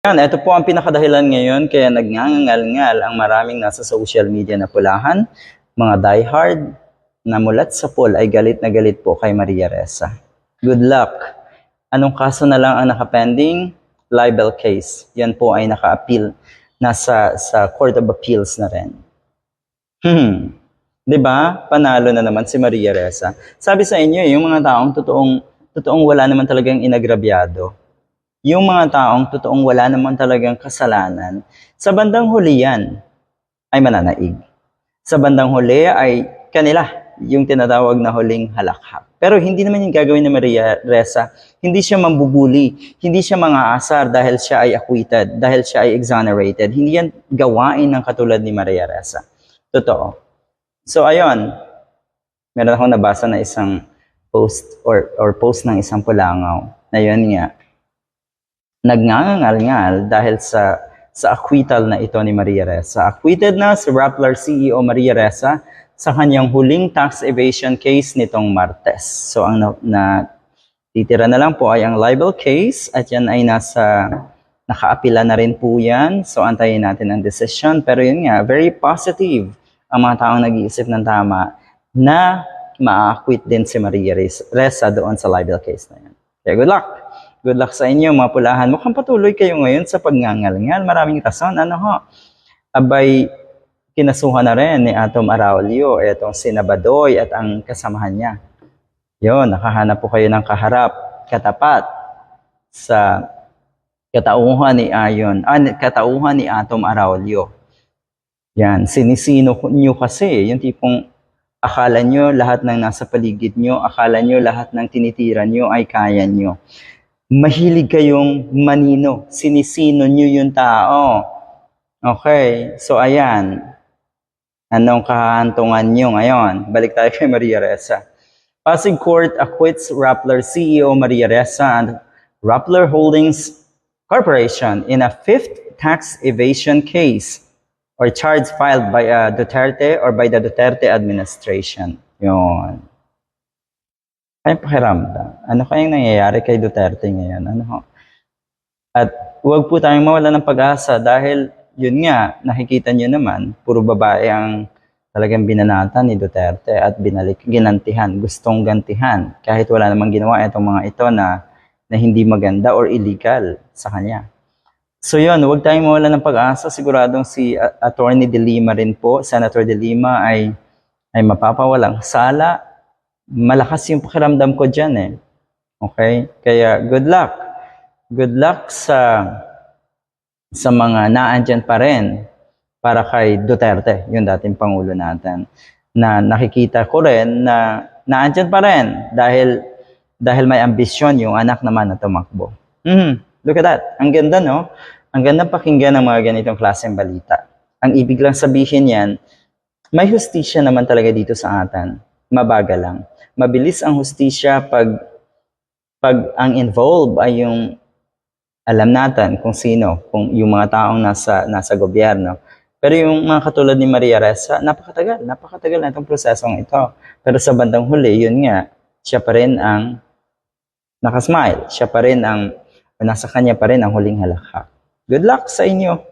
Yan, ito po ang pinakadahilan ngayon kaya nagngangal-ngal ang maraming nasa social media na pulahan, mga diehard, na mulat sa poll ay galit na galit po kay Maria Ressa. Good luck! Anong kaso na lang ang nakapending? Libel case. Yan po ay naka-appeal, nasa sa Court of Appeals na rin. Diba? Panalo na naman si Maria Ressa. Sabi sa inyo, yung mga taong totoong wala naman talagang inagrabyado. Yung mga taong totoong wala naman talagang kasalanan, sa bandang huli yan ay mananaig. Sa bandang huli ay kanila, yung tinatawag na huling halakhak. Pero hindi naman yung gagawin ni Maria Ressa. Hindi siya mambubuli, hindi siya mga-asar dahil siya ay acquitted, dahil siya ay exonerated. Hindi yan gawain ng katulad ni Maria Ressa. Totoo. So ayun, meron akong nabasa na isang post or post ng isang pulangaw na yun nga, nagngangal-ngal dahil sa acquittal na ito ni Maria Ressa. Acquitted na si Rappler CEO Maria Ressa sa kanyang huling tax evasion case nitong Martes. So ang titira na lang po ay ang libel case at yan ay nakaapila na rin po yan. So antayin natin ang decision. Pero yun nga, very positive ang mga taong nag-iisip ng tama na ma-acquit din si Maria Ressa doon sa libel case na yan. Okay, good luck! Good luck sa inyo mga pulahan. Mukhang patuloy kayo ngayon sa pagngangal-ngal. Maraming rason. Abay, kinasuhan na rin ni Atom Araulio itong si Nabadoy at ang kasamahan niya. Yun, nakahanap po kayo ng kaharap, katapat sa katauhan ni Atom Araulio. Yan, sinisino nyo kasi, yung tipong akala nyo lahat ng nasa paligid nyo, akala nyo lahat ng tinitira nyo ay kaya nyo. Mahilig kayong manino, sinisino nyo yung tao. Okay, so ayan. Anong kahantungan nyo ngayon? Balik tayo kay Maria Ressa. Pasig Court acquits Rappler CEO Maria Ressa and Rappler Holdings Corporation in a fifth tax evasion case or charge filed by Duterte or by the Duterte administration. Yun. Ay pakiramdam. Ano kayang nangyayari kay Duterte ngayon? At huwag po tayong mawala ng pag-asa dahil yun nga, nakikita nyo naman, puro babae ang talagang binanatan ni Duterte at ginantihan, gustong gantihan. Kahit wala namang ginawa itong mga ito na hindi maganda or illegal sa kanya. So yun, huwag tayong mawala ng pag-asa. Siguradong si Attorney De Lima rin po, Senator De Lima ay mapapawalang sala. Malakas yung pakiramdam ko dyan eh. Okay? Kaya good luck. Good luck sa mga naandyan pa rin para kay Duterte, yung dating Pangulo natin. Na nakikita ko rin na naandyan pa rin dahil may ambisyon yung anak naman na tumakbo. Look at that. Ang ganda, no? Ang ganda pakinggan ng mga ganitong klaseng balita. Ang ibig lang sabihin yan, may hustisya naman talaga dito sa atin. Mabagal lang. Mabilis ang hustisya pag ang involved ay yung alam natin kung sino, kung yung mga taong nasa gobyerno. Pero yung mga katulad ni Maria Ressa, napakatagal na itong prosesong ito. Pero sa bandang huli, yun nga, siya pa rin ang nakasmile. Siya pa rin nasa kanya pa rin ang huling halakhak. Good luck sa inyo!